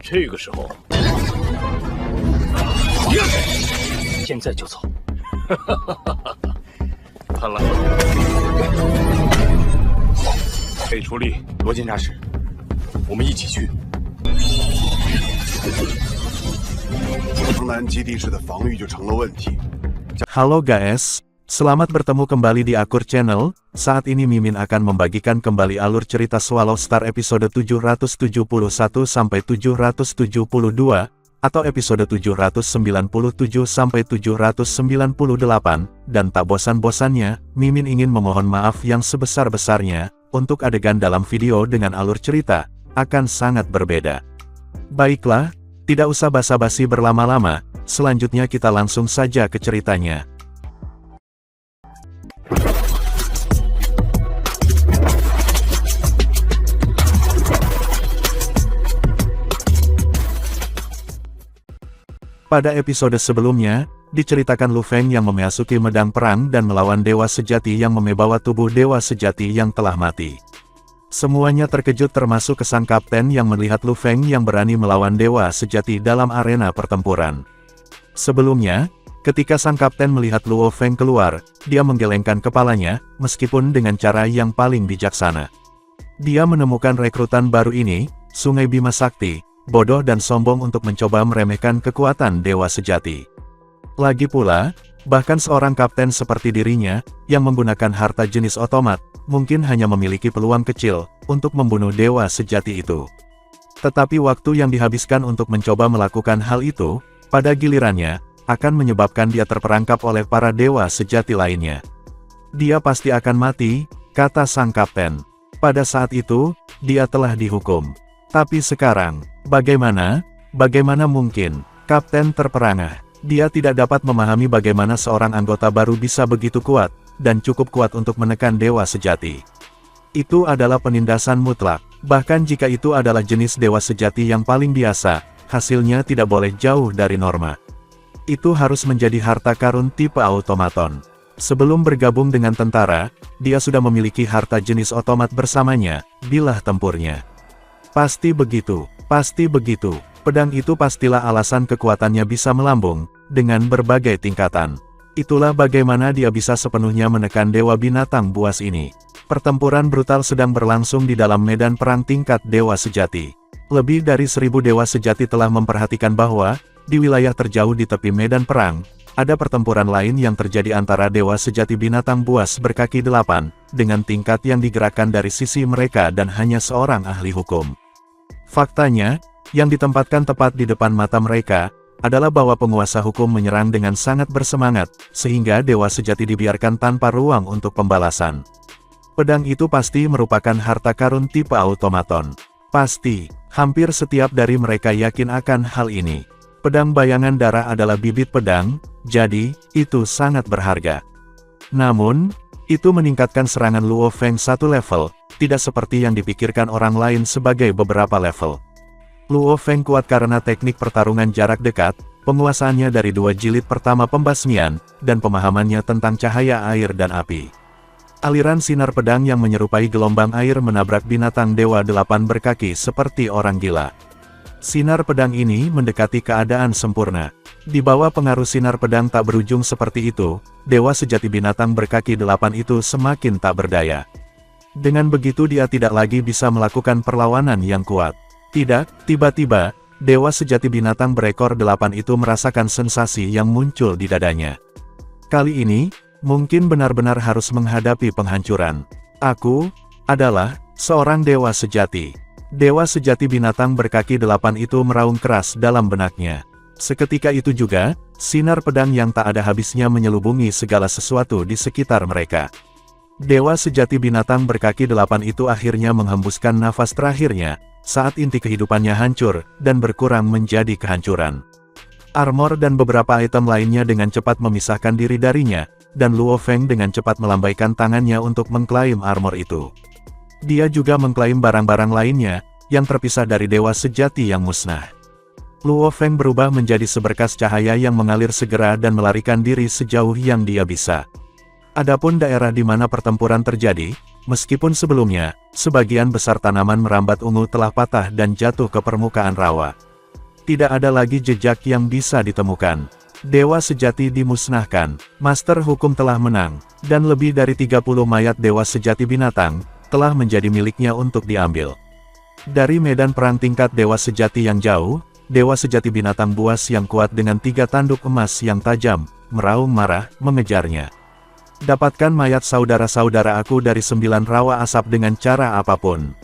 这个时候，现在就走。看来可以出力。罗监察使，我们一起去。城南基地市的防御就成了问题。 Halo guys, selamat bertemu kembali di Akur Channel. Saat ini Mimin akan membagikan kembali alur cerita Swallow Star episode 771 sampai 772 atau episode 797 sampai 798 dan tak bosan-bosannya, Mimin ingin memohon maaf yang sebesar-besarnya untuk adegan dalam video dengan alur cerita akan sangat berbeda. Baiklah, tidak usah basa-basi berlama-lama, selanjutnya kita langsung saja ke ceritanya. Pada episode sebelumnya, diceritakan Lu Feng yang memasuki medang perang dan melawan dewa sejati yang membawa tubuh dewa sejati yang telah mati. Semuanya terkejut termasuk sang kapten yang melihat Lu Feng yang berani melawan dewa sejati dalam arena pertempuran. Sebelumnya, ketika sang kapten melihat Luo Feng keluar, dia menggelengkan kepalanya, meskipun dengan cara yang paling bijaksana. Dia menemukan rekrutan baru ini, Sungai Bima Sakti, bodoh dan sombong untuk mencoba meremehkan kekuatan dewa sejati. Lagi pula, bahkan seorang kapten seperti dirinya, yang menggunakan harta jenis otomat, mungkin hanya memiliki peluang kecil, untuk membunuh dewa sejati itu. Tetapi waktu yang dihabiskan untuk mencoba melakukan hal itu, pada gilirannya, akan menyebabkan dia terperangkap oleh para dewa sejati lainnya. Dia pasti akan mati, kata sang kapten. Pada saat itu, dia telah dihukum. Tapi sekarang, bagaimana? Bagaimana mungkin? Kapten terperangah. Dia tidak dapat memahami bagaimana seorang anggota baru bisa begitu kuat, dan cukup kuat untuk menekan dewa sejati. Itu adalah penindasan mutlak. Bahkan jika itu adalah jenis dewa sejati yang paling biasa, hasilnya tidak boleh jauh dari norma. Itu harus menjadi harta karun tipe automaton. Sebelum bergabung dengan tentara, dia sudah memiliki harta jenis otomat bersamanya, bilah tempurnya. Pasti begitu, pasti begitu. Pedang itu pastilah alasan kekuatannya bisa melambung, dengan berbagai tingkatan. Itulah bagaimana dia bisa sepenuhnya menekan dewa binatang buas ini. Pertempuran brutal sedang berlangsung di dalam medan perang tingkat dewa sejati. Lebih dari 1000 dewa sejati telah memperhatikan bahwa, di wilayah terjauh di tepi medan perang, ada pertempuran lain yang terjadi antara dewa sejati binatang buas berkaki 8, dengan tingkat yang digerakkan dari sisi mereka dan hanya seorang ahli hukum. Faktanya, yang ditempatkan tepat di depan mata mereka, adalah bahwa penguasa hukum menyerang dengan sangat bersemangat, sehingga dewa sejati dibiarkan tanpa ruang untuk pembalasan. Pedang itu pasti merupakan harta karun tipe automaton. Pasti, hampir setiap dari mereka yakin akan hal ini. Pedang bayangan darah adalah bibit pedang, jadi, itu sangat berharga. Namun, itu meningkatkan serangan Luo Feng satu level, tidak seperti yang dipikirkan orang lain sebagai beberapa level. Luo Feng kuat karena teknik pertarungan jarak dekat, penguasaannya dari 2 jilid pertama pembasmian, dan pemahamannya tentang cahaya air dan api. Aliran sinar pedang yang menyerupai gelombang air menabrak binatang dewa 8 berkaki seperti orang gila. Sinar pedang ini mendekati keadaan sempurna. Di bawah pengaruh sinar pedang tak berujung seperti itu, dewa sejati binatang berkaki 8 itu semakin tak berdaya. Dengan begitu dia tidak lagi bisa melakukan perlawanan yang kuat. Tidak, tiba-tiba, dewa sejati binatang berekor 8 itu merasakan sensasi yang muncul di dadanya. Kali ini, mungkin benar-benar harus menghadapi penghancuran. Aku adalah seorang dewa sejati. Dewa sejati binatang berkaki 8 itu meraung keras dalam benaknya. Seketika itu juga, sinar pedang yang tak ada habisnya menyelubungi segala sesuatu di sekitar mereka. Dewa sejati binatang berkaki 8 itu akhirnya menghembuskan nafas terakhirnya, saat inti kehidupannya hancur, dan berkurang menjadi kehancuran. Armor dan beberapa item lainnya dengan cepat memisahkan diri darinya, dan Luo Feng dengan cepat melambaikan tangannya untuk mengklaim armor itu. Dia juga mengklaim barang-barang lainnya, yang terpisah dari dewa sejati yang musnah. Luo Feng berubah menjadi seberkas cahaya yang mengalir segera dan melarikan diri sejauh yang dia bisa. Adapun daerah di mana pertempuran terjadi, meskipun sebelumnya, sebagian besar tanaman merambat ungu telah patah dan jatuh ke permukaan rawa. Tidak ada lagi jejak yang bisa ditemukan. Dewa sejati dimusnahkan. Master hukum telah menang, dan lebih dari 30 mayat dewa sejati binatang telah menjadi miliknya untuk diambil. Dari medan perang tingkat dewa sejati yang jauh, dewa sejati binatang buas yang kuat dengan 3 tanduk emas yang tajam, meraung marah, mengejarnya. Dapatkan mayat saudara-saudara aku dari 9 rawa asap dengan cara apapun.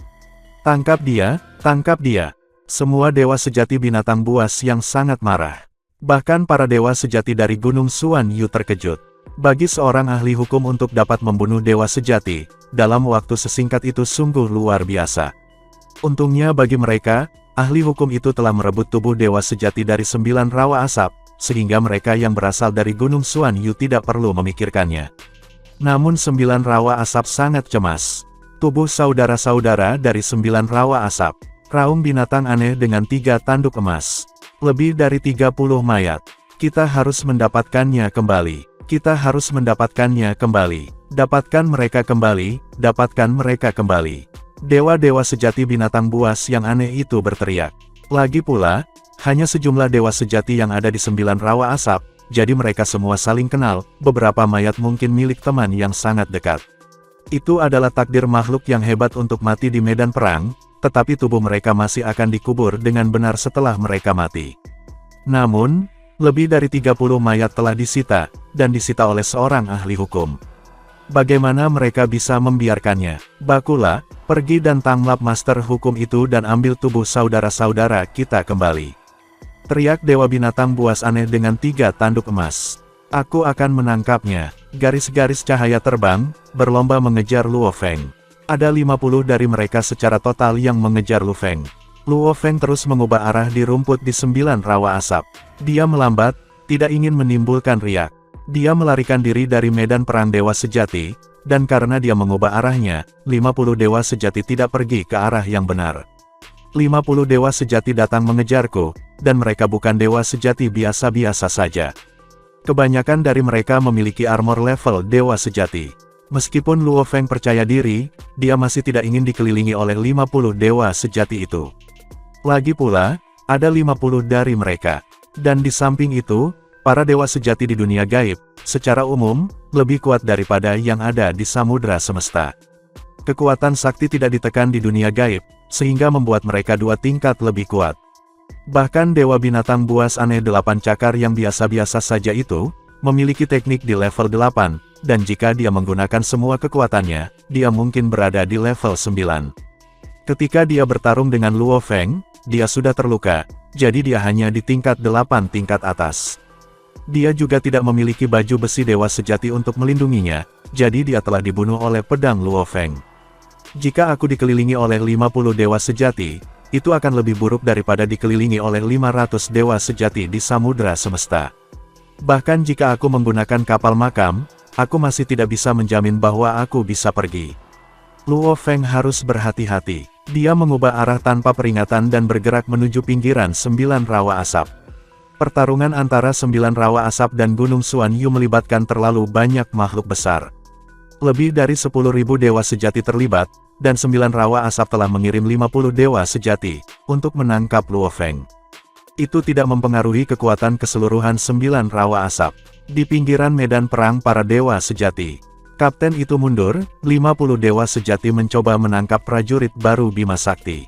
Tangkap dia, tangkap dia. Semua dewa sejati binatang buas yang sangat marah. Bahkan para dewa sejati dari Gunung Suan Yu terkejut. Bagi seorang ahli hukum untuk dapat membunuh dewa sejati, dalam waktu sesingkat itu sungguh luar biasa. Untungnya bagi mereka, ahli hukum itu telah merebut tubuh dewa sejati dari 9 rawa asap, sehingga mereka yang berasal dari Gunung Suan Yu tidak perlu memikirkannya. Namun 9 rawa asap sangat cemas. Tubuh saudara-saudara dari 9 rawa asap. Raung binatang aneh dengan 3 tanduk emas. Lebih dari 30 mayat. Kita harus mendapatkannya kembali. Kita harus mendapatkannya kembali. Dapatkan mereka kembali, dapatkan mereka kembali. Dewa-dewa sejati binatang buas yang aneh itu berteriak. Lagi pula, hanya sejumlah dewa sejati yang ada di 9 rawa asap, jadi mereka semua saling kenal, beberapa mayat mungkin milik teman yang sangat dekat. Itu adalah takdir makhluk yang hebat untuk mati di medan perang, tetapi tubuh mereka masih akan dikubur dengan benar setelah mereka mati. Namun, lebih dari 30 mayat telah disita, dan disita oleh seorang ahli hukum. Bagaimana mereka bisa membiarkannya? Bakulah, pergi dan tangkap master hukum itu dan ambil tubuh saudara-saudara kita kembali. Teriak dewa binatang buas aneh dengan 3 tanduk emas. Aku akan menangkapnya. Garis-garis cahaya terbang, berlomba mengejar Luo Feng. Ada 50 dari mereka secara total yang mengejar Lu Feng. Luo Feng terus mengubah arah di rumput di 9 rawa asap. Dia melambat, tidak ingin menimbulkan riak. Dia melarikan diri dari medan perang dewa sejati, dan karena dia mengubah arahnya, 50 dewa sejati tidak pergi ke arah yang benar. 50 dewa sejati datang mengejarku, dan mereka bukan dewa sejati biasa-biasa saja. Kebanyakan dari mereka memiliki armor level dewa sejati. Meskipun Luo Feng percaya diri, dia masih tidak ingin dikelilingi oleh 50 dewa sejati itu. Lagi pula, ada 50 dari mereka. Dan di samping itu, para dewa sejati di dunia gaib, secara umum, lebih kuat daripada yang ada di samudra semesta. Kekuatan sakti tidak ditekan di dunia gaib, sehingga membuat mereka 2 tingkat lebih kuat. Bahkan dewa binatang buas aneh 8 cakar yang biasa-biasa saja itu, memiliki teknik di level 8, dan jika dia menggunakan semua kekuatannya, dia mungkin berada di level 9. Ketika dia bertarung dengan Luo Feng, dia sudah terluka, jadi dia hanya di tingkat 8 tingkat atas. Dia juga tidak memiliki baju besi dewa sejati untuk melindunginya, jadi dia telah dibunuh oleh pedang Luo Feng. Jika aku dikelilingi oleh 50 dewa sejati, itu akan lebih buruk daripada dikelilingi oleh 500 dewa sejati di samudra semesta. Bahkan jika aku menggunakan kapal makam, aku masih tidak bisa menjamin bahwa aku bisa pergi. Luo Feng harus berhati-hati. Dia mengubah arah tanpa peringatan dan bergerak menuju pinggiran 9 rawa asap. Pertarungan antara 9 rawa asap dan Gunung Suan Yu melibatkan terlalu banyak makhluk besar. Lebih dari 10.000 dewa sejati terlibat, dan 9 rawa asap telah mengirim 50 dewa sejati untuk menangkap Luo Feng. Itu tidak mempengaruhi kekuatan keseluruhan 9 rawa asap. Di pinggiran medan perang para dewa sejati, kapten itu mundur, 50 dewa sejati mencoba menangkap prajurit baru Bima Sakti.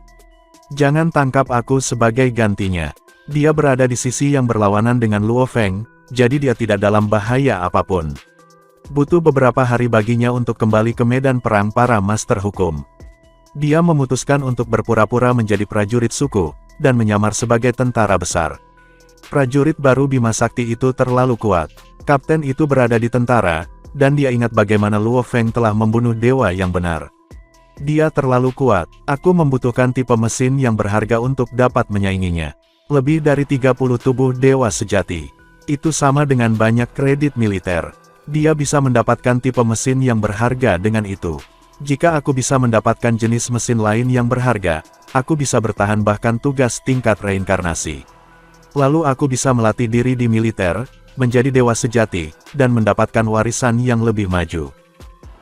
Jangan tangkap aku sebagai gantinya. Dia berada di sisi yang berlawanan dengan Luo Feng, jadi dia tidak dalam bahaya apapun. Butuh beberapa hari baginya untuk kembali ke medan perang para master hukum. Dia memutuskan untuk berpura-pura menjadi prajurit suku, dan menyamar sebagai tentara besar. Prajurit baru Bima Sakti itu terlalu kuat. Kapten itu berada di tentara, dan dia ingat bagaimana Luo Feng telah membunuh dewa yang benar. Dia terlalu kuat. Aku membutuhkan tipe mesin yang berharga untuk dapat menyainginya. Lebih dari 30 tubuh dewa sejati. Itu sama dengan banyak kredit militer. Dia bisa mendapatkan tipe mesin yang berharga dengan itu. Jika aku bisa mendapatkan jenis mesin lain yang berharga, aku bisa bertahan bahkan tugas tingkat reinkarnasi. Lalu aku bisa melatih diri di militer, menjadi dewa sejati, dan mendapatkan warisan yang lebih maju.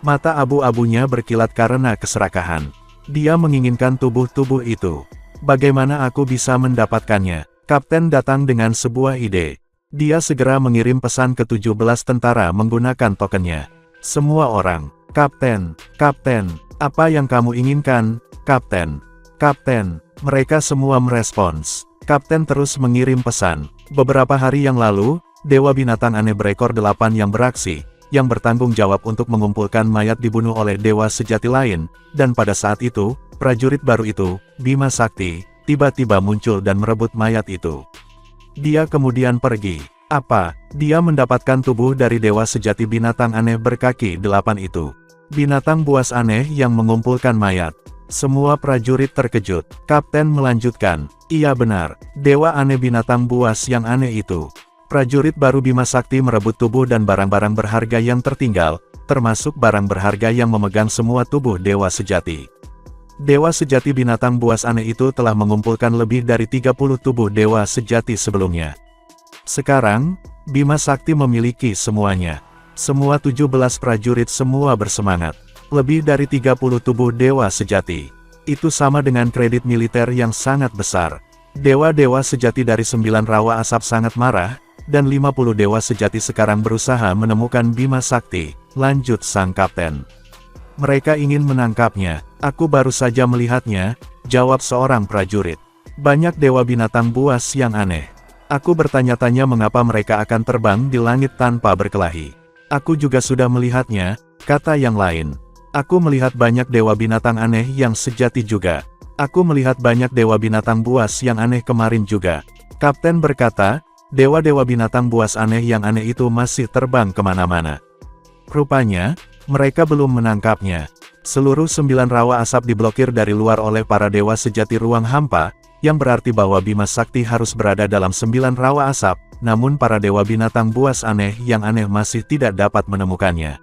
Mata abu-abunya berkilat karena keserakahan. Dia menginginkan tubuh-tubuh itu. Bagaimana aku bisa mendapatkannya? Kapten datang dengan sebuah ide. Dia segera mengirim pesan ke 17 tentara menggunakan tokennya. Semua orang, Kapten, Kapten, apa yang kamu inginkan, Kapten? Kapten, mereka semua merespons. Kapten terus mengirim pesan. Beberapa hari yang lalu, Dewa Binatang Aneh berekor 8 yang beraksi, yang bertanggung jawab untuk mengumpulkan mayat dibunuh oleh dewa sejati lain, dan pada saat itu, prajurit baru itu, Bima Sakti, tiba-tiba muncul dan merebut mayat itu. Dia kemudian pergi. Apa? Dia mendapatkan tubuh dari dewa sejati binatang aneh berkaki 8 itu. Binatang buas aneh yang mengumpulkan mayat. Semua prajurit terkejut. Kapten melanjutkan, iya benar, dewa aneh binatang buas yang aneh itu. Prajurit baru Bima Sakti merebut tubuh dan barang-barang berharga yang tertinggal, termasuk barang berharga yang memegang semua tubuh dewa sejati. Dewa sejati binatang buas aneh itu telah mengumpulkan lebih dari 30 tubuh dewa sejati sebelumnya. Sekarang, Bima Sakti memiliki semuanya. Semua 17 prajurit semua bersemangat. Lebih dari 30 tubuh dewa sejati. Itu sama dengan kredit militer yang sangat besar. Dewa-dewa sejati dari 9 rawa asap sangat marah, dan 50 dewa sejati sekarang berusaha menemukan Bima Sakti, lanjut sang kapten. Mereka ingin menangkapnya, aku baru saja melihatnya, jawab seorang prajurit. Banyak dewa binatang buas yang aneh. Aku bertanya-tanya mengapa mereka akan terbang di langit tanpa berkelahi. Aku juga sudah melihatnya, kata yang lain. Aku melihat banyak dewa binatang aneh yang sejati juga. Aku melihat banyak dewa binatang buas yang aneh kemarin juga. Kapten berkata, dewa-dewa binatang buas aneh yang aneh itu masih terbang kemana-mana. Rupanya, mereka belum menangkapnya. Seluruh 9 rawa asap diblokir dari luar oleh para dewa sejati ruang hampa, yang berarti bahwa Bima Sakti harus berada dalam 9 rawa asap, namun para dewa binatang buas aneh yang aneh masih tidak dapat menemukannya.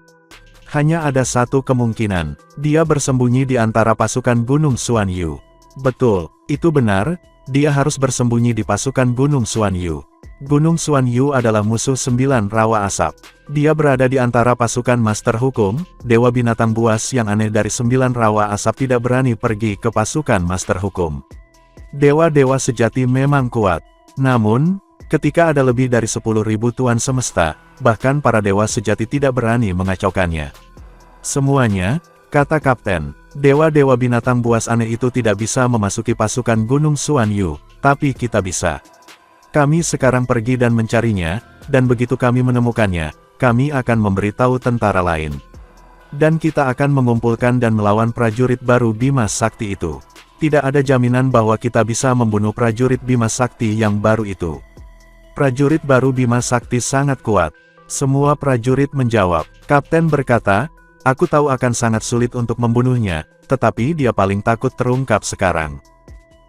Hanya ada satu kemungkinan, dia bersembunyi di antara pasukan Gunung Xuanyu. Betul, itu benar, dia harus bersembunyi di pasukan Gunung Xuanyu. Gunung Xuanyu adalah musuh 9 rawa asap. Dia berada di antara pasukan Master Hukum, dewa binatang buas yang aneh dari 9 rawa asap tidak berani pergi ke pasukan Master Hukum. Dewa-dewa sejati memang kuat. Namun, ketika ada lebih dari 10.000 tuan semesta, bahkan para dewa sejati tidak berani mengacaukannya. Semuanya, kata kapten, dewa-dewa binatang buas aneh itu tidak bisa memasuki pasukan Gunung Xuanyu, tapi kita bisa. Kami sekarang pergi dan mencarinya, dan begitu kami menemukannya, kami akan memberitahu tentara lain. Dan kita akan mengumpulkan dan melawan prajurit baru Bima Sakti itu. Tidak ada jaminan bahwa kita bisa membunuh prajurit Bima Sakti yang baru itu. Prajurit baru Bima Sakti sangat kuat. Semua prajurit menjawab. Kapten berkata, aku tahu akan sangat sulit untuk membunuhnya, tetapi dia paling takut terungkap sekarang.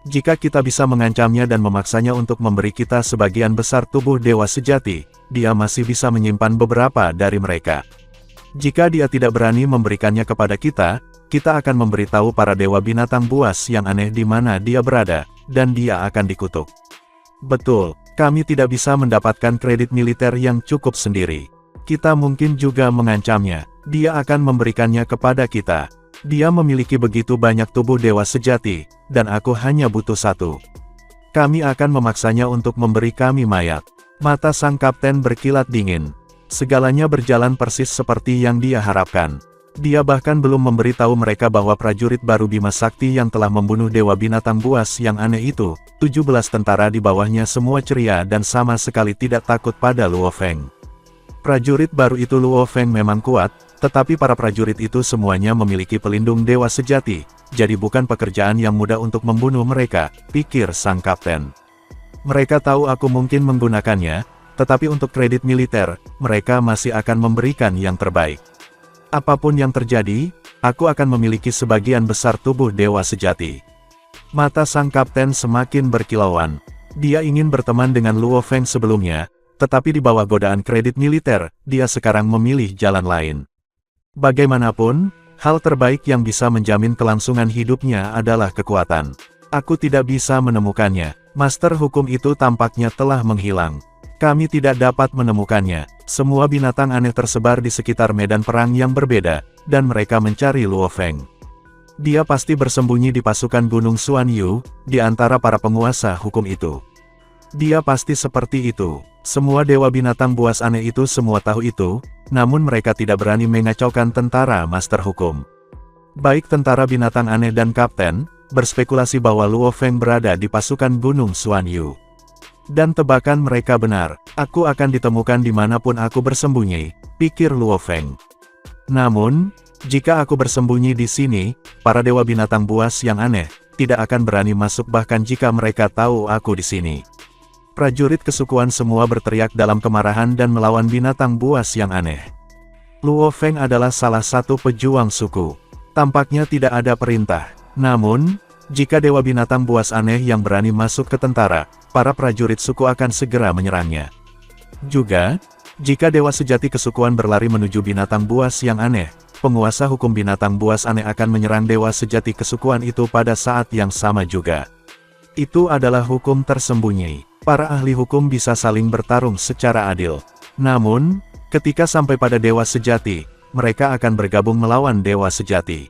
Jika kita bisa mengancamnya dan memaksanya untuk memberi kita sebagian besar tubuh dewa sejati, dia masih bisa menyimpan beberapa dari mereka. Jika dia tidak berani memberikannya kepada kita, kita akan memberitahu para dewa binatang buas yang aneh di mana dia berada, dan dia akan dikutuk. Betul, kami tidak bisa mendapatkan kredit militer yang cukup sendiri. Kita mungkin juga mengancamnya, dia akan memberikannya kepada kita. Dia memiliki begitu banyak tubuh dewa sejati, dan aku hanya butuh satu. Kami akan memaksanya untuk memberi kami mayat. Mata sang kapten berkilat dingin. Segalanya berjalan persis seperti yang dia harapkan. Dia bahkan belum memberitahu mereka bahwa prajurit baru Bima Sakti yang telah membunuh dewa binatang buas yang aneh itu, 17 tentara di bawahnya semua ceria dan sama sekali tidak takut pada Luo Feng. Prajurit baru itu Luo Feng memang kuat, tetapi para prajurit itu semuanya memiliki pelindung dewa sejati, jadi bukan pekerjaan yang mudah untuk membunuh mereka, pikir sang kapten. Mereka tahu aku mungkin menggunakannya, tetapi untuk kredit militer, mereka masih akan memberikan yang terbaik. Apapun yang terjadi, aku akan memiliki sebagian besar tubuh dewa sejati. Mata sang kapten semakin berkilauan. Dia ingin berteman dengan Luo Feng sebelumnya, tetapi di bawah godaan kredit militer, dia sekarang memilih jalan lain. Bagaimanapun, hal terbaik yang bisa menjamin kelangsungan hidupnya adalah kekuatan. Aku tidak bisa menemukannya. Master hukum itu tampaknya telah menghilang. Kami tidak dapat menemukannya. Semua binatang aneh tersebar di sekitar medan perang yang berbeda, dan mereka mencari Luo Feng. Dia pasti bersembunyi di pasukan Gunung Xuanyu, di antara para penguasa hukum itu. Dia pasti seperti itu. Semua dewa binatang buas aneh itu semua tahu itu, namun mereka tidak berani mengacaukan tentara Master Hukum. Baik tentara binatang aneh dan kapten, berspekulasi bahwa Luo Feng berada di pasukan Gunung Xuanyu. Dan tebakan mereka benar, aku akan ditemukan dimanapun aku bersembunyi, pikir Luo Feng. Namun, jika aku bersembunyi di sini, para dewa binatang buas yang aneh, tidak akan berani masuk bahkan jika mereka tahu aku di sini. Prajurit kesukuan semua berteriak dalam kemarahan dan melawan binatang buas yang aneh. Luo Feng adalah salah satu pejuang suku. Tampaknya tidak ada perintah. Namun, jika dewa binatang buas aneh yang berani masuk ke tentara, para prajurit suku akan segera menyerangnya. Juga, jika dewa sejati kesukuan berlari menuju binatang buas yang aneh, penguasa hukum binatang buas aneh akan menyerang dewa sejati kesukuan itu pada saat yang sama juga. Itu adalah hukum tersembunyi. Para ahli hukum bisa saling bertarung secara adil. Namun, ketika sampai pada dewa sejati, mereka akan bergabung melawan dewa sejati.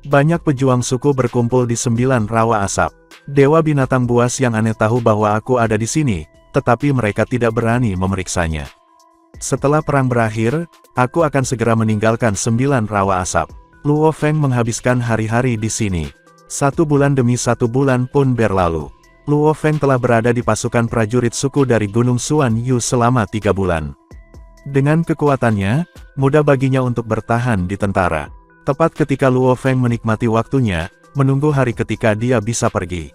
Banyak pejuang suku berkumpul di 9 rawa asap. Dewa binatang buas yang aneh tahu bahwa aku ada di sini, tetapi mereka tidak berani memeriksanya. Setelah perang berakhir, aku akan segera meninggalkan 9 rawa asap. Luo Feng menghabiskan hari-hari di sini. 1 bulan demi 1 bulan pun berlalu. Luo Feng telah berada di pasukan prajurit suku dari Gunung Xuanyu selama 3 bulan. Dengan kekuatannya, mudah baginya untuk bertahan di tentara. Tepat ketika Luo Feng menikmati waktunya, menunggu hari ketika dia bisa pergi.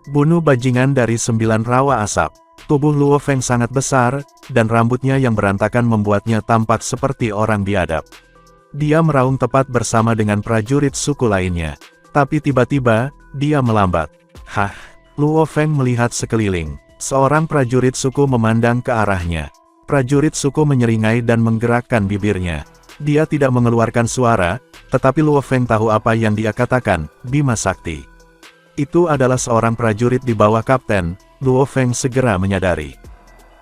Bunuh bajingan dari 9 rawa asap. Tubuh Luo Feng sangat besar, dan rambutnya yang berantakan membuatnya tampak seperti orang biadab. Dia meraung tepat bersama dengan prajurit suku lainnya. Tapi tiba-tiba, dia melambat. Hah! Luo Feng melihat sekeliling. Seorang prajurit suku memandang ke arahnya. Prajurit suku menyeringai dan menggerakkan bibirnya. Dia tidak mengeluarkan suara, tetapi Luo Feng tahu apa yang dia katakan, Bima Sakti. Itu adalah seorang prajurit di bawah kapten, Luo Feng segera menyadari.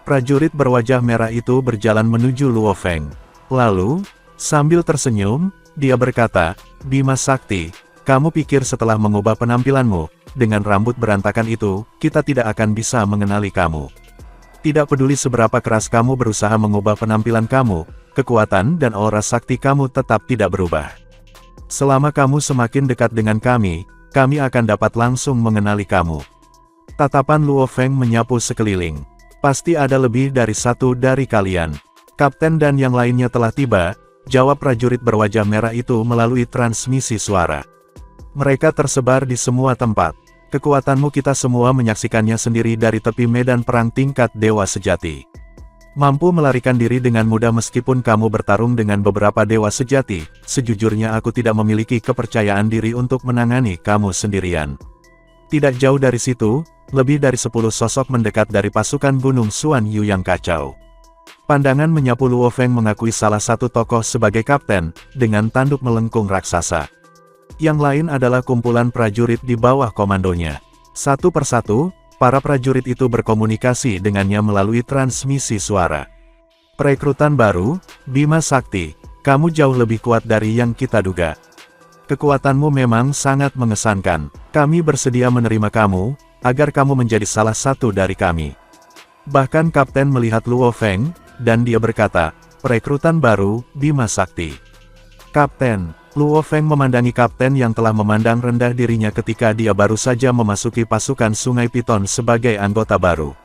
Prajurit berwajah merah itu berjalan menuju Luo Feng. Lalu, sambil tersenyum, dia berkata, Bima Sakti, kamu pikir setelah mengubah penampilanmu, dengan rambut berantakan itu, kita tidak akan bisa mengenali kamu. Tidak peduli seberapa keras kamu berusaha mengubah penampilan kamu, kekuatan dan aura sakti kamu tetap tidak berubah. Selama kamu semakin dekat dengan kami akan dapat langsung mengenali kamu. Tatapan Luo Feng menyapu sekeliling. Pasti ada lebih dari 1 dari kalian. Kapten dan yang lainnya telah tiba, jawab prajurit berwajah merah itu melalui transmisi suara. Mereka tersebar di semua tempat. Kekuatanmu kita semua menyaksikannya sendiri dari tepi medan perang tingkat dewa sejati. Mampu melarikan diri dengan mudah meskipun kamu bertarung dengan beberapa dewa sejati, sejujurnya aku tidak memiliki kepercayaan diri untuk menangani kamu sendirian. Tidak jauh dari situ, lebih dari 10 sosok mendekat dari pasukan Gunung Xuanyu yang kacau. Pandangan menyapu Luo Feng mengakui salah satu tokoh sebagai kapten, dengan tanduk melengkung raksasa. Yang lain adalah kumpulan prajurit di bawah komandonya. Satu persatu, para prajurit itu berkomunikasi dengannya melalui transmisi suara. Perekrutan baru, Bima Sakti, kamu jauh lebih kuat dari yang kita duga. Kekuatanmu memang sangat mengesankan. Kami bersedia menerima kamu, agar kamu menjadi salah satu dari kami. Bahkan kapten melihat Luo Feng, dan dia berkata, perekrutan baru, Bima Sakti. Kapten. Luo Feng memandangi kapten yang telah memandang rendah dirinya ketika dia baru saja memasuki pasukan Sungai Piton sebagai anggota baru.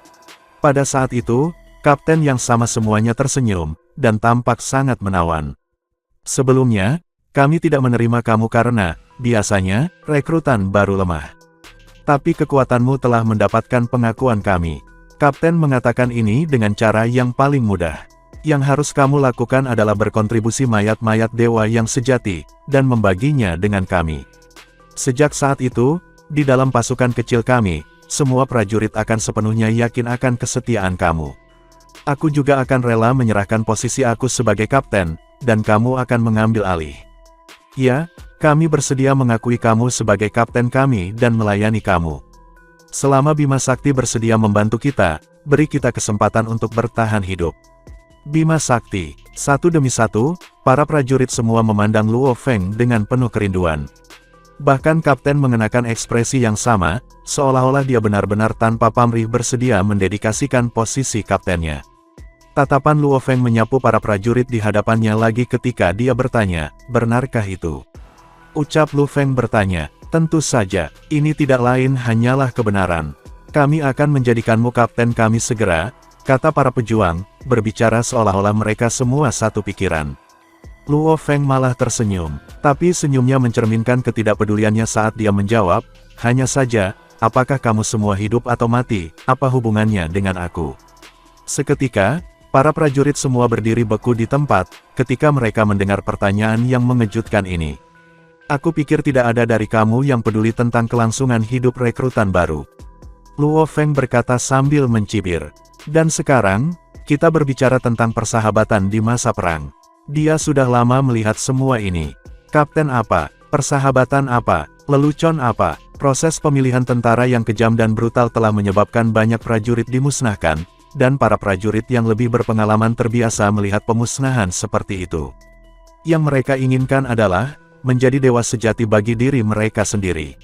Pada saat itu, kapten yang sama semuanya tersenyum, dan tampak sangat menawan. Sebelumnya, kami tidak menerima kamu karena, biasanya, rekrutan baru lemah. Tapi kekuatanmu telah mendapatkan pengakuan kami. Kapten mengatakan ini dengan cara yang paling mudah. Yang harus kamu lakukan adalah berkontribusi mayat-mayat dewa yang sejati, dan membaginya dengan kami. Sejak saat itu, di dalam pasukan kecil kami, semua prajurit akan sepenuhnya yakin akan kesetiaan kamu. Aku juga akan rela menyerahkan posisi aku sebagai kapten, dan kamu akan mengambil alih. Ya, kami bersedia mengakui kamu sebagai kapten kami dan melayani kamu. Selama Bima Sakti bersedia membantu kita, beri kita kesempatan untuk bertahan hidup. Bima Sakti, satu demi satu, para prajurit semua memandang Luo Feng dengan penuh kerinduan. Bahkan kapten mengenakan ekspresi yang sama, seolah-olah dia benar-benar tanpa pamrih bersedia mendedikasikan posisi kaptennya. Tatapan Luo Feng menyapu para prajurit di hadapannya lagi ketika dia bertanya, benarkah itu? Ucap Lu Feng bertanya, tentu saja, ini tidak lain hanyalah kebenaran. Kami akan menjadikanmu kapten kami segera, kata para pejuang, berbicara seolah-olah mereka semua satu pikiran. Luo Feng malah tersenyum, tapi senyumnya mencerminkan ketidakpeduliannya saat dia menjawab, hanya saja, apakah kamu semua hidup atau mati, apa hubungannya dengan aku? Seketika, para prajurit semua berdiri beku di tempat, ketika mereka mendengar pertanyaan yang mengejutkan ini. Aku pikir tidak ada dari kamu yang peduli tentang kelangsungan hidup rekrutan baru. Luo Feng berkata sambil mencibir. Dan sekarang, kita berbicara tentang persahabatan di masa perang. Dia sudah lama melihat semua ini. Kapten apa, persahabatan apa, lelucon apa, proses pemilihan tentara yang kejam dan brutal telah menyebabkan banyak prajurit dimusnahkan, dan para prajurit yang lebih berpengalaman terbiasa melihat pemusnahan seperti itu. Yang mereka inginkan adalah, menjadi dewa sejati bagi diri mereka sendiri.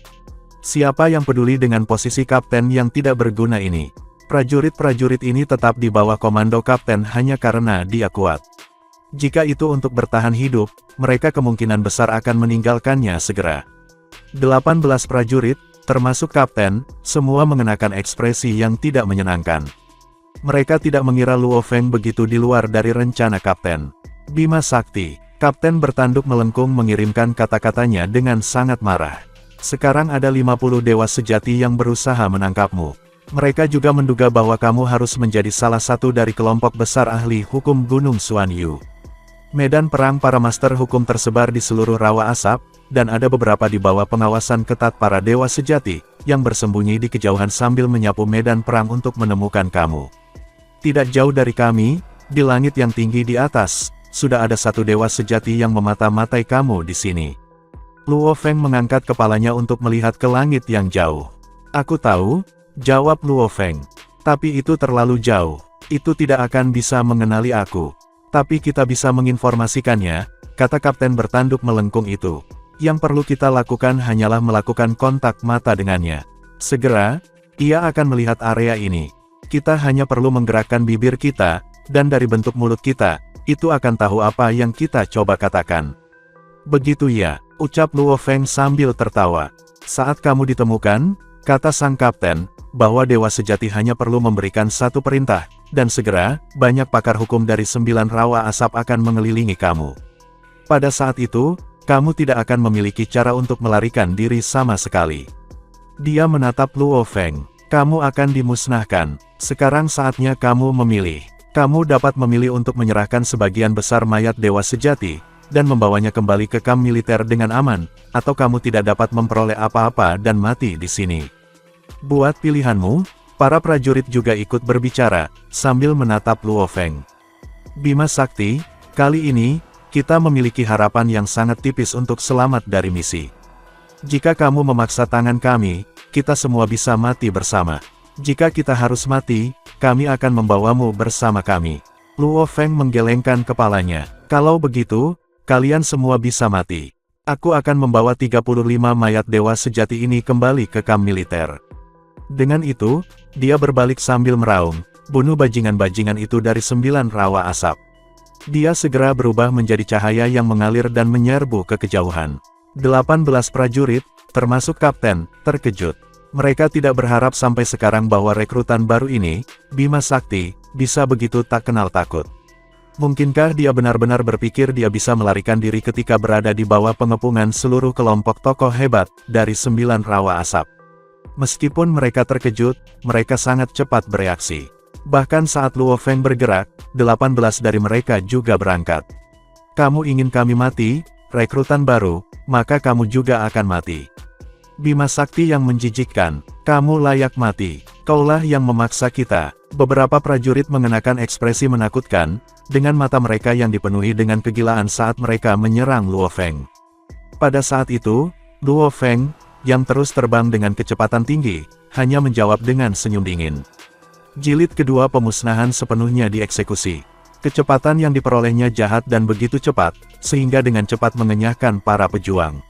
Siapa yang peduli dengan posisi kapten yang tidak berguna ini? Prajurit-prajurit ini tetap di bawah komando kapten hanya karena dia kuat. Jika itu untuk bertahan hidup, mereka kemungkinan besar akan meninggalkannya segera. 18 prajurit, termasuk kapten, semua mengenakan ekspresi yang tidak menyenangkan. Mereka tidak mengira Luo Feng begitu di luar dari rencana kapten. Bima Sakti, kapten bertanduk melengkung mengirimkan kata-katanya dengan sangat marah. Sekarang ada 50 dewa sejati yang berusaha menangkapmu. Mereka juga menduga bahwa kamu harus menjadi salah satu dari kelompok besar ahli hukum Gunung Xuanyu. Medan perang para master hukum tersebar di seluruh rawa asap, dan ada beberapa di bawah pengawasan ketat para dewa sejati, yang bersembunyi di kejauhan sambil menyapu medan perang untuk menemukan kamu. Tidak jauh dari kami, di langit yang tinggi di atas, sudah ada satu dewa sejati yang memata-matai kamu di sini. Luo Feng mengangkat kepalanya untuk melihat ke langit yang jauh. Aku tahu, jawab Luo Feng. Tapi itu terlalu jauh, itu tidak akan bisa mengenali aku. Tapi kita bisa menginformasikannya, kata kapten bertanduk melengkung itu. Yang perlu kita lakukan hanyalah melakukan kontak mata dengannya. Segera, ia akan melihat area ini. Kita hanya perlu menggerakkan bibir kita, dan dari bentuk mulut kita, itu akan tahu apa yang kita coba katakan. Begitu ya, ucap Luo Feng sambil tertawa. Saat kamu ditemukan, kata sang kapten, bahwa dewa sejati hanya perlu memberikan satu perintah, dan segera, banyak pakar hukum dari 9 rawa asap akan mengelilingi kamu. Pada saat itu, kamu tidak akan memiliki cara untuk melarikan diri sama sekali. Dia menatap Luo Feng. Kamu akan dimusnahkan. Sekarang saatnya kamu memilih. Kamu dapat memilih untuk menyerahkan sebagian besar mayat dewa sejati, dan membawanya kembali ke kamp militer dengan aman, atau kamu tidak dapat memperoleh apa-apa dan mati di sini. Buat pilihanmu. Para prajurit juga ikut berbicara, sambil menatap Luo Feng. Bima Sakti, kali ini, kita memiliki harapan yang sangat tipis untuk selamat dari misi. Jika kamu memaksa tangan kami, kita semua bisa mati bersama. Jika kita harus mati, kami akan membawamu bersama kami. Luo Feng menggelengkan kepalanya. Kalau begitu, kalian semua bisa mati. Aku akan membawa 35 mayat dewa sejati ini kembali ke kamp militer. Dengan itu, dia berbalik sambil meraung, bunuh bajingan-bajingan itu dari 9 rawa asap. Dia segera berubah menjadi cahaya yang mengalir dan menyerbu ke kejauhan. 18 prajurit, termasuk kapten, terkejut. Mereka tidak berharap sampai sekarang bahwa rekrutan baru ini, Bima Sakti, bisa begitu tak kenal takut. Mungkinkah dia benar-benar berpikir dia bisa melarikan diri ketika berada di bawah pengepungan seluruh kelompok tokoh hebat, dari 9 rawa asap? Meskipun mereka terkejut, mereka sangat cepat bereaksi. Bahkan saat Luo Feng bergerak, 18 dari mereka juga berangkat. Kamu ingin kami mati, rekrutan baru, maka kamu juga akan mati. Bima Sakti yang menjijikkan, kamu layak mati, kaulah yang memaksa kita. Beberapa prajurit mengenakan ekspresi menakutkan, dengan mata mereka yang dipenuhi dengan kegilaan saat mereka menyerang Luo Feng. Pada saat itu, Luo Feng, yang terus terbang dengan kecepatan tinggi, hanya menjawab dengan senyum dingin. Jilid kedua pemusnahan sepenuhnya dieksekusi. Kecepatan yang diperolehnya jahat dan begitu cepat, sehingga dengan cepat mengenyahkan para pejuang.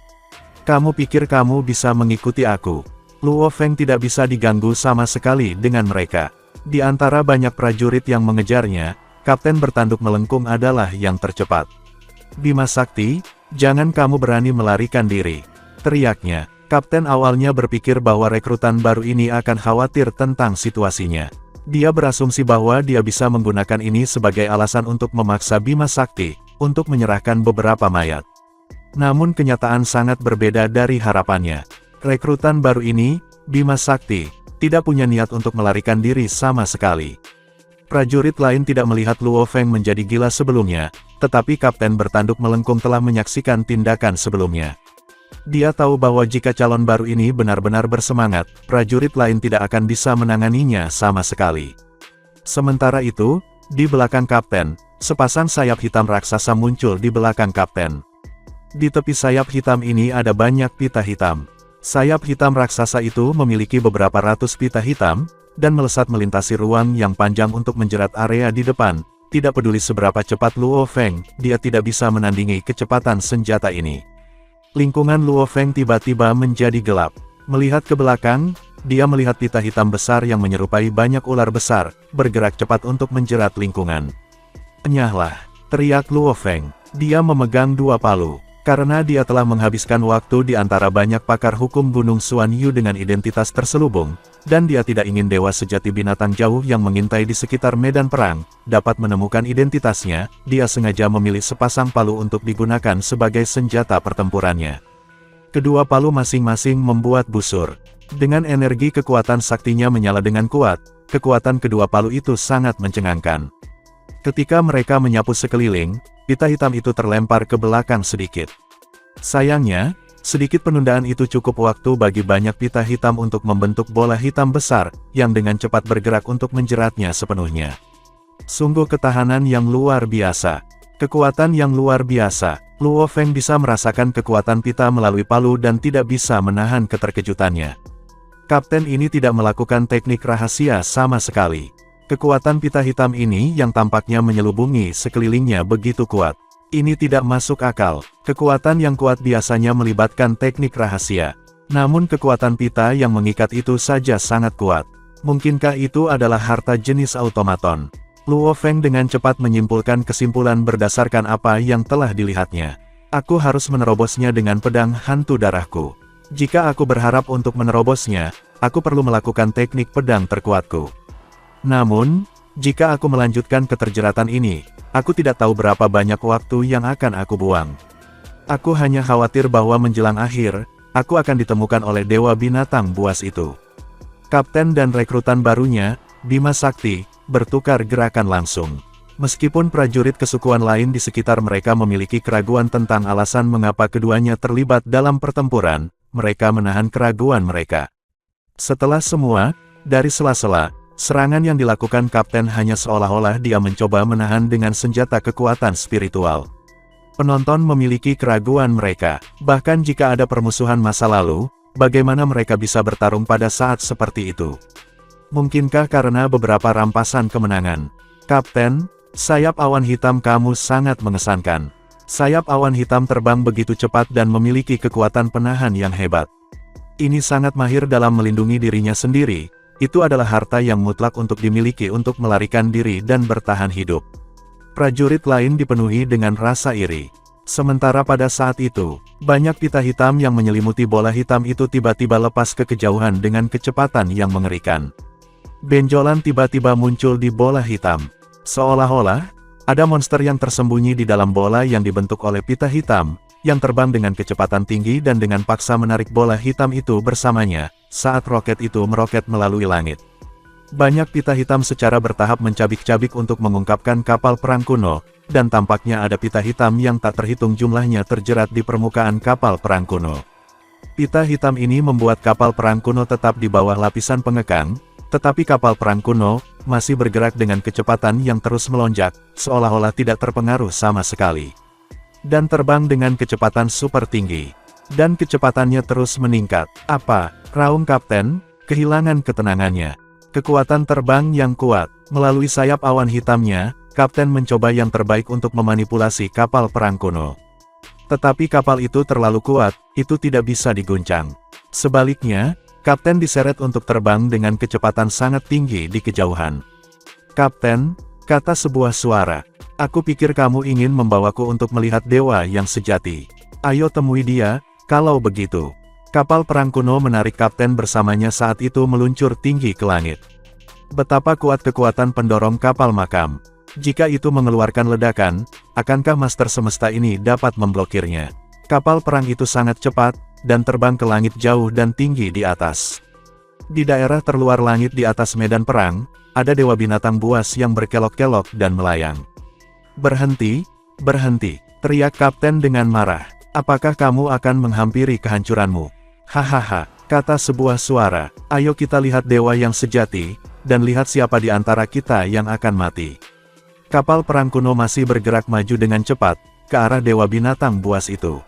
Kamu pikir kamu bisa mengikuti aku? Luo Feng tidak bisa diganggu sama sekali dengan mereka. Di antara banyak prajurit yang mengejarnya, Kapten bertanduk melengkung adalah yang tercepat. Bima Sakti, jangan kamu berani melarikan diri, teriaknya. Kapten awalnya berpikir bahwa rekrutan baru ini akan khawatir tentang situasinya. Dia berasumsi bahwa dia bisa menggunakan ini sebagai alasan untuk memaksa Bima Sakti untuk menyerahkan beberapa mayat. Namun kenyataan sangat berbeda dari harapannya. Rekrutan baru ini, Bima Sakti, tidak punya niat untuk melarikan diri sama sekali. Prajurit lain tidak melihat Luo Feng menjadi gila sebelumnya, tetapi Kapten bertanduk melengkung telah menyaksikan tindakan sebelumnya. Dia tahu bahwa jika calon baru ini benar-benar bersemangat, prajurit lain tidak akan bisa menanganinya sama sekali. Sementara itu, di belakang Kapten, sepasang sayap hitam raksasa muncul di belakang Kapten. Di tepi sayap hitam ini ada banyak pita hitam. Sayap hitam raksasa itu memiliki beberapa ratus pita hitam, dan melesat melintasi ruang yang panjang untuk menjerat area di depan. Tidak peduli seberapa cepat Luo Feng, dia tidak bisa menandingi kecepatan senjata ini. Lingkungan Luo Feng tiba-tiba menjadi gelap. Melihat ke belakang, dia melihat pita hitam besar yang menyerupai banyak ular besar, bergerak cepat untuk menjerat lingkungan. "Enyahlah!" teriak Luo Feng. Dia memegang dua palu. Karena dia telah menghabiskan waktu di antara banyak pakar hukum Gunung Xuan Yu dengan identitas terselubung, dan dia tidak ingin dewa sejati binatang jauh yang mengintai di sekitar medan perang dapat menemukan identitasnya, dia sengaja memilih sepasang palu untuk digunakan sebagai senjata pertempurannya. Kedua palu masing-masing membuat busur. Dengan energi kekuatan saktinya menyala dengan kuat, kekuatan kedua palu itu sangat mencengangkan. Ketika mereka menyapu sekeliling, pita hitam itu terlempar ke belakang sedikit. Sayangnya, sedikit penundaan itu cukup waktu bagi banyak pita hitam untuk membentuk bola hitam besar, yang dengan cepat bergerak untuk menjeratnya sepenuhnya. Sungguh ketahanan yang luar biasa. Kekuatan yang luar biasa. Luo Feng bisa merasakan kekuatan pita melalui palu dan tidak bisa menahan keterkejutannya. Kapten ini tidak melakukan teknik rahasia sama sekali. Kekuatan pita hitam ini yang tampaknya menyelubungi sekelilingnya begitu kuat. Ini tidak masuk akal. Kekuatan yang kuat biasanya melibatkan teknik rahasia. Namun kekuatan pita yang mengikat itu saja sangat kuat. Mungkinkah itu adalah harta jenis automaton? Luo Feng dengan cepat menyimpulkan kesimpulan berdasarkan apa yang telah dilihatnya. Aku harus menerobosnya dengan pedang hantu darahku. Jika aku berharap untuk menerobosnya, aku perlu melakukan teknik pedang terkuatku. Namun, jika aku melanjutkan keterjeratan ini, aku tidak tahu berapa banyak waktu yang akan aku buang. Aku hanya khawatir bahwa menjelang akhir, aku akan ditemukan oleh dewa binatang buas itu. Kapten dan rekrutan barunya, Bima Sakti, bertukar gerakan langsung. Meskipun prajurit kesukuan lain di sekitar mereka memiliki keraguan tentang alasan mengapa keduanya terlibat dalam pertempuran, mereka menahan keraguan mereka. Setelah semua, dari sela-sela, serangan yang dilakukan Kapten hanya seolah-olah dia mencoba menahan dengan senjata kekuatan spiritual. Penonton memiliki keraguan mereka, bahkan jika ada permusuhan masa lalu, bagaimana mereka bisa bertarung pada saat seperti itu? Mungkinkah karena beberapa rampasan kemenangan? Kapten, sayap awan hitam kamu sangat mengesankan. Sayap awan hitam terbang begitu cepat dan memiliki kekuatan penahan yang hebat. Ini sangat mahir dalam melindungi dirinya sendiri. Itu adalah harta yang mutlak untuk dimiliki untuk melarikan diri dan bertahan hidup. Prajurit lain dipenuhi dengan rasa iri. Sementara pada saat itu, banyak pita hitam yang menyelimuti bola hitam itu tiba-tiba lepas ke kejauhan dengan kecepatan yang mengerikan. Benjolan tiba-tiba muncul di bola hitam. Seolah-olah, ada monster yang tersembunyi di dalam bola yang dibentuk oleh pita hitam, yang terbang dengan kecepatan tinggi dan dengan paksa menarik bola hitam itu bersamanya, saat roket itu meroket melalui langit. Banyak pita hitam secara bertahap mencabik-cabik untuk mengungkapkan kapal perang kuno, dan tampaknya ada pita hitam yang tak terhitung jumlahnya terjerat di permukaan kapal perang kuno. Pita hitam ini membuat kapal perang kuno tetap di bawah lapisan pengekang, tetapi kapal perang kuno masih bergerak dengan kecepatan yang terus melonjak, seolah-olah tidak terpengaruh sama sekali. Dan terbang dengan kecepatan super tinggi. Dan kecepatannya terus meningkat. Apa? Raung Kapten, kehilangan ketenangannya. Kekuatan terbang yang kuat. Melalui sayap awan hitamnya, Kapten mencoba yang terbaik untuk memanipulasi kapal perang kuno. Tetapi kapal itu terlalu kuat, itu tidak bisa diguncang. Sebaliknya, Kapten diseret untuk terbang dengan kecepatan sangat tinggi di kejauhan. "Kapten," kata sebuah suara, "aku pikir kamu ingin membawaku untuk melihat dewa yang sejati. Ayo temui dia, kalau begitu." Kapal perang kuno menarik kapten bersamanya saat itu meluncur tinggi ke langit. Betapa kuat kekuatan pendorong kapal makam. Jika itu mengeluarkan ledakan, akankah Master Semesta ini dapat memblokirnya? Kapal perang itu sangat cepat, dan terbang ke langit jauh dan tinggi di atas. Di daerah terluar langit di atas medan perang, ada dewa binatang buas yang berkelok-kelok dan melayang. "Berhenti, berhenti!" teriak kapten dengan marah. "Apakah kamu akan menghampiri kehancuranmu?" "Hahaha," kata sebuah suara, "ayo kita lihat dewa yang sejati, dan lihat siapa di antara kita yang akan mati." Kapal perang kuno masih bergerak maju dengan cepat, ke arah dewa binatang buas itu.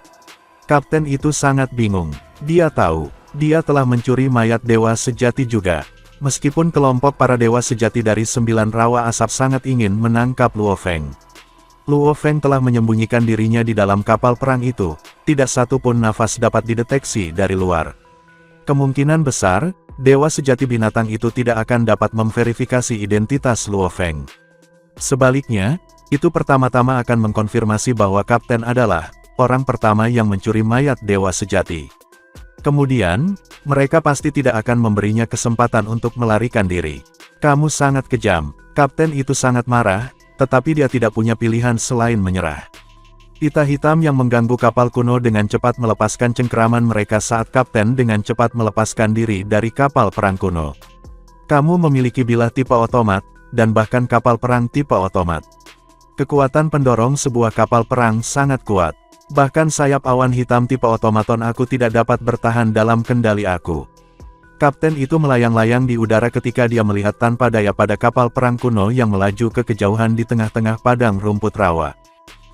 Kapten itu sangat bingung. Dia tahu, dia telah mencuri mayat dewa sejati juga. Meskipun kelompok para dewa sejati dari 9 rawa asap sangat ingin menangkap Luo Feng. Luo Feng telah menyembunyikan dirinya di dalam kapal perang itu, tidak satu pun nafas dapat dideteksi dari luar. Kemungkinan besar, dewa sejati binatang itu tidak akan dapat memverifikasi identitas Luo Feng. Sebaliknya, itu pertama-tama akan mengkonfirmasi bahwa kapten adalah orang pertama yang mencuri mayat dewa sejati. Kemudian, mereka pasti tidak akan memberinya kesempatan untuk melarikan diri. "Kamu sangat kejam." Kapten itu sangat marah, tetapi dia tidak punya pilihan selain menyerah. Pita hitam yang mengganggu kapal kuno dengan cepat melepaskan cengkeraman mereka saat kapten dengan cepat melepaskan diri dari kapal perang kuno. "Kamu memiliki bilah tipe otomat, dan bahkan kapal perang tipe otomat. Kekuatan pendorong sebuah kapal perang sangat kuat. Bahkan sayap awan hitam tipe otomaton aku tidak dapat bertahan dalam kendali aku." Kapten itu melayang-layang di udara ketika dia melihat tanpa daya pada kapal perang kuno yang melaju ke kejauhan di tengah-tengah padang rumput rawa.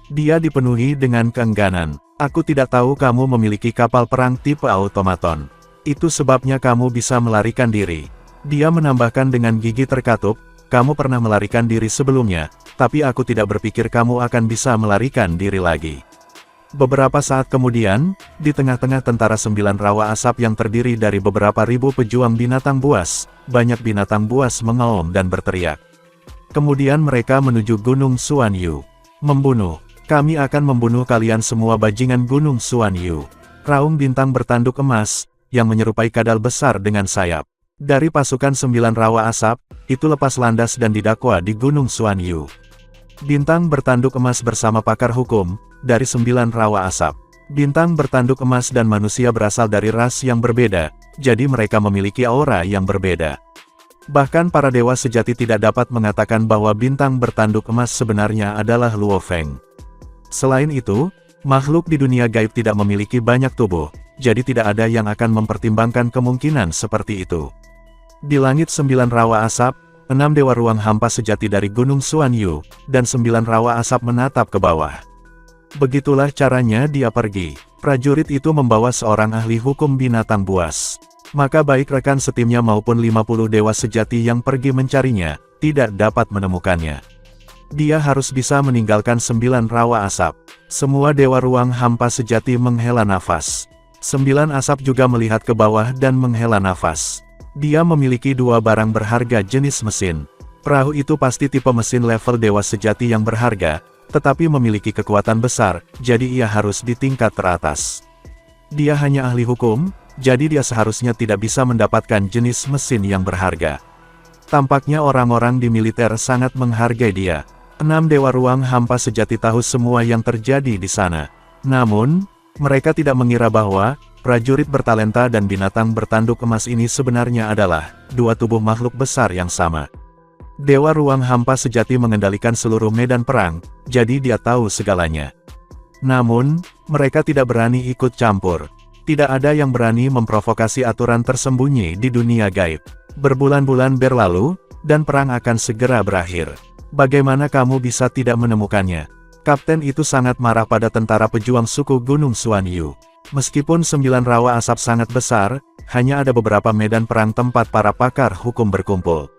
Dia dipenuhi dengan keengganan. "Aku tidak tahu kamu memiliki kapal perang tipe automaton. Itu sebabnya kamu bisa melarikan diri." Dia menambahkan dengan gigi terkatup, "Kamu pernah melarikan diri sebelumnya, tapi aku tidak berpikir kamu akan bisa melarikan diri lagi." Beberapa saat kemudian, di tengah-tengah tentara 9 rawa asap yang terdiri dari beberapa ribu pejuang binatang buas, banyak binatang buas mengaum dan berteriak. Kemudian mereka menuju Gunung Xuan Yu. "Membunuh. Kami akan membunuh kalian semua bajingan Gunung Xuan Yu." Raung bintang bertanduk emas, yang menyerupai kadal besar dengan sayap. Dari pasukan 9 rawa asap, itu lepas landas dan didakwa di Gunung Xuan Yu. Bintang bertanduk emas bersama pakar hukum, dari 9 rawa asap. Bintang bertanduk emas dan manusia berasal dari ras yang berbeda, jadi mereka memiliki aura yang berbeda. Bahkan para dewa sejati tidak dapat mengatakan bahwa bintang bertanduk emas sebenarnya adalah Luo Feng. Selain itu, makhluk di dunia gaib tidak memiliki banyak tubuh, jadi tidak ada yang akan mempertimbangkan kemungkinan seperti itu. Di langit 9 rawa asap, 6 dewa ruang hampa sejati dari Gunung Xuan Yu, dan 9 rawa asap menatap ke bawah. Begitulah caranya dia pergi. Prajurit itu membawa seorang ahli hukum binatang buas. Maka baik rekan setimnya maupun 50 dewa sejati yang pergi mencarinya, tidak dapat menemukannya. Dia harus bisa meninggalkan 9 rawa asap. Semua dewa ruang hampa sejati menghela nafas. 9 asap juga melihat ke bawah dan menghela nafas. Dia memiliki 2 barang berharga jenis mesin. Perahu itu pasti tipe mesin level dewa sejati yang berharga, tetapi memiliki kekuatan besar, jadi ia harus di tingkat teratas. Dia hanya ahli hukum, jadi dia seharusnya tidak bisa mendapatkan jenis mesin yang berharga. Tampaknya orang-orang di militer sangat menghargai dia. 6 dewa ruang hampa sejati tahu semua yang terjadi di sana. Namun, mereka tidak mengira bahwa prajurit bertalenta dan binatang bertanduk emas ini sebenarnya adalah 2 tubuh makhluk besar yang sama. Dewa ruang hampa sejati mengendalikan seluruh medan perang, jadi dia tahu segalanya. Namun, mereka tidak berani ikut campur. Tidak ada yang berani memprovokasi aturan tersembunyi di dunia gaib. Berbulan-bulan berlalu, dan perang akan segera berakhir. Bagaimana kamu bisa tidak menemukannya? Kapten itu sangat marah pada tentara pejuang suku Gunung Xuan Yu. Meskipun 9 rawa asap sangat besar, hanya ada beberapa medan perang tempat para pakar hukum berkumpul.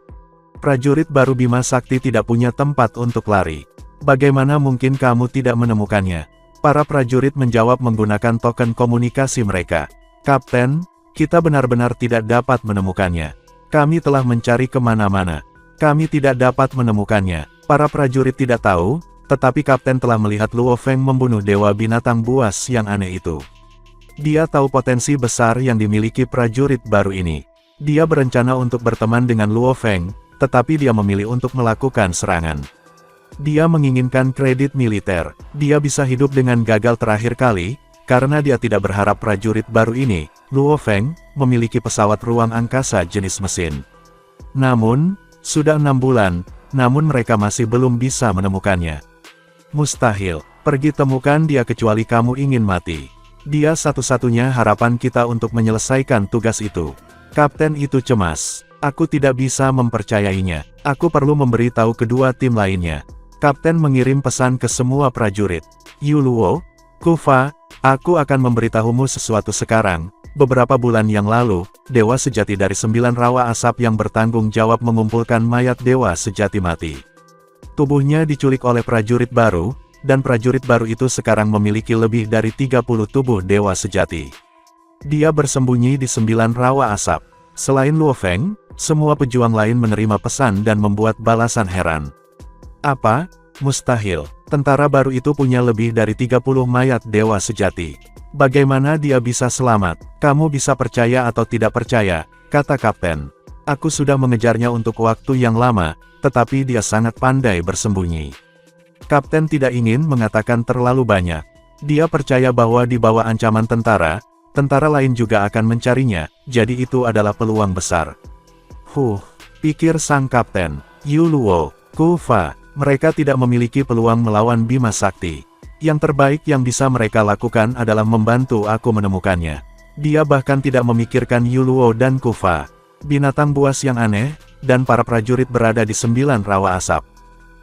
Prajurit baru Bima Sakti tidak punya tempat untuk lari. Bagaimana mungkin kamu tidak menemukannya? Para prajurit menjawab menggunakan token komunikasi mereka. Kapten, kita benar-benar tidak dapat menemukannya. Kami telah mencari kemana-mana. Kami tidak dapat menemukannya. Para prajurit tidak tahu, tetapi Kapten telah melihat Luo Feng membunuh dewa binatang buas yang aneh itu. Dia tahu potensi besar yang dimiliki prajurit baru ini. Dia berencana untuk berteman dengan Luo Feng, tetapi dia memilih untuk melakukan serangan. Dia menginginkan kredit militer. Dia bisa hidup dengan gagal terakhir kali, karena dia tidak berharap prajurit baru ini, Luo Feng, memiliki pesawat ruang angkasa jenis mesin. Namun, sudah 6 bulan, namun mereka masih belum bisa menemukannya. Mustahil, pergi temukan dia kecuali kamu ingin mati. Dia satu-satunya harapan kita untuk menyelesaikan tugas itu. Kapten itu cemas. Aku tidak bisa mempercayainya. Aku perlu memberitahu kedua tim lainnya. Kapten mengirim pesan ke semua prajurit. Yu Luo, Kufa, aku akan memberitahumu sesuatu sekarang. Beberapa bulan yang lalu, dewa sejati dari 9 rawa asap yang bertanggung jawab mengumpulkan mayat dewa sejati mati. Tubuhnya diculik oleh prajurit baru, dan prajurit baru itu sekarang memiliki lebih dari 30 tubuh dewa sejati. Dia bersembunyi di 9 rawa asap. Selain Luo Feng, semua pejuang lain menerima pesan dan membuat balasan heran. Apa? Mustahil. Tentara baru itu punya lebih dari 30 mayat dewa sejati. Bagaimana dia bisa selamat? Kamu bisa percaya atau tidak percaya, kata Kapten. Aku sudah mengejarnya untuk waktu yang lama, tetapi dia sangat pandai bersembunyi. Kapten tidak ingin mengatakan terlalu banyak. Dia percaya bahwa di bawah ancaman tentara lain juga akan mencarinya, jadi itu adalah peluang besar. Pikir sang Kapten. Yu Luo, Kufa, mereka tidak memiliki peluang melawan Bima Sakti. Yang terbaik yang bisa mereka lakukan adalah membantu aku menemukannya. Dia bahkan tidak memikirkan Yu Luo dan Kufa. Binatang buas yang aneh, dan para prajurit berada di 9 rawa asap.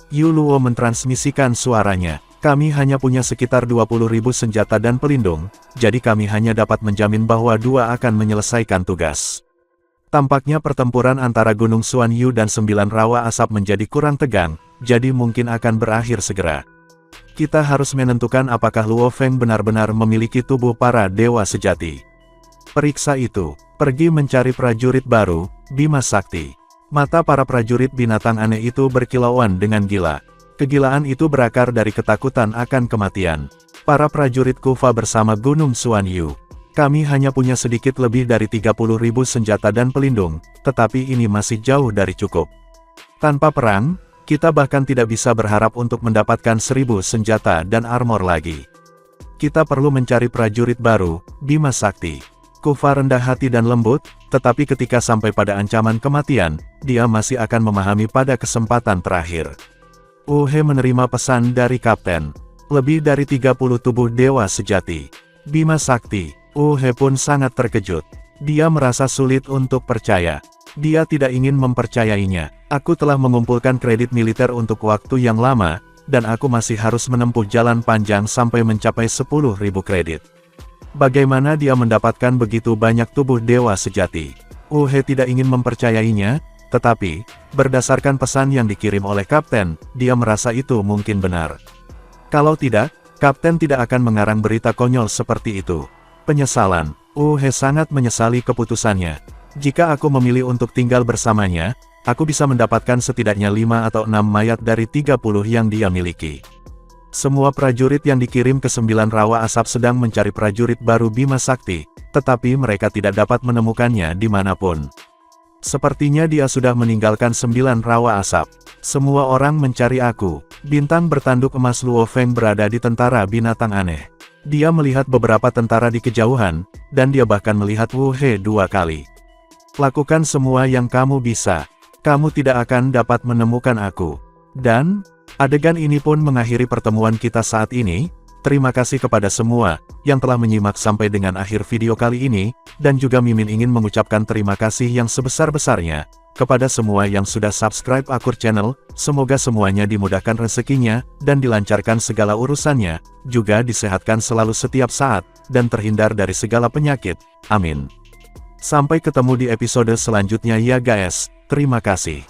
Yu Luo mentransmisikan suaranya. Kami hanya punya sekitar 20.000 senjata dan pelindung, jadi kami hanya dapat menjamin bahwa 2 akan menyelesaikan tugas. Tampaknya pertempuran antara Gunung Xuan Yu dan 9 rawa asap menjadi kurang tegang, jadi mungkin akan berakhir segera. Kita harus menentukan apakah Luo Feng benar-benar memiliki tubuh para dewa sejati. Periksa itu. Pergi mencari prajurit baru, Bima Sakti. Mata para prajurit binatang aneh itu berkilauan dengan gila. Kegilaan itu berakar dari ketakutan akan kematian. Para prajurit Kufa bersama Gunung Xuan Yu. Kami hanya punya sedikit lebih dari 30.000 senjata dan pelindung, tetapi ini masih jauh dari cukup. Tanpa perang, kita bahkan tidak bisa berharap untuk mendapatkan 1000 senjata dan armor lagi. Kita perlu mencari prajurit baru, Bima Sakti. Kufa rendah hati dan lembut, tetapi ketika sampai pada ancaman kematian, dia masih akan memahami pada kesempatan terakhir. He menerima pesan dari Kapten. Lebih dari 30 tubuh dewa sejati. Bima Sakti. He pun sangat terkejut. Dia merasa sulit untuk percaya. Dia tidak ingin mempercayainya. Aku telah mengumpulkan kredit militer untuk waktu yang lama, dan aku masih harus menempuh jalan panjang sampai mencapai 10.000 kredit. Bagaimana dia mendapatkan begitu banyak tubuh dewa sejati? He tidak ingin mempercayainya, tetapi, berdasarkan pesan yang dikirim oleh Kapten, dia merasa itu mungkin benar. Kalau tidak, Kapten tidak akan mengarang berita konyol seperti itu. Penyesalan. He sangat menyesali keputusannya. Jika aku memilih untuk tinggal bersamanya, aku bisa mendapatkan setidaknya 5 atau 6 mayat dari 30 yang dia miliki. Semua prajurit yang dikirim ke 9 rawa asap sedang mencari prajurit baru Bima Sakti, tetapi mereka tidak dapat menemukannya dimanapun. Sepertinya dia sudah meninggalkan 9 rawa asap. Semua orang mencari aku. Bintang bertanduk emas Luo Feng berada di tentara binatang aneh. Dia melihat beberapa tentara di kejauhan, dan dia bahkan melihat Wu He 2 kali. Lakukan semua yang kamu bisa. Kamu tidak akan dapat menemukan aku. Dan, adegan ini pun mengakhiri pertemuan kita saat ini. Terima kasih kepada semua yang telah menyimak sampai dengan akhir video kali ini, dan juga Mimin ingin mengucapkan terima kasih yang sebesar-besarnya kepada semua yang sudah subscribe Akur Channel. Semoga semuanya dimudahkan rezekinya, dan dilancarkan segala urusannya, juga disehatkan selalu setiap saat, dan terhindar dari segala penyakit. Amin. Sampai ketemu di episode selanjutnya ya guys, terima kasih.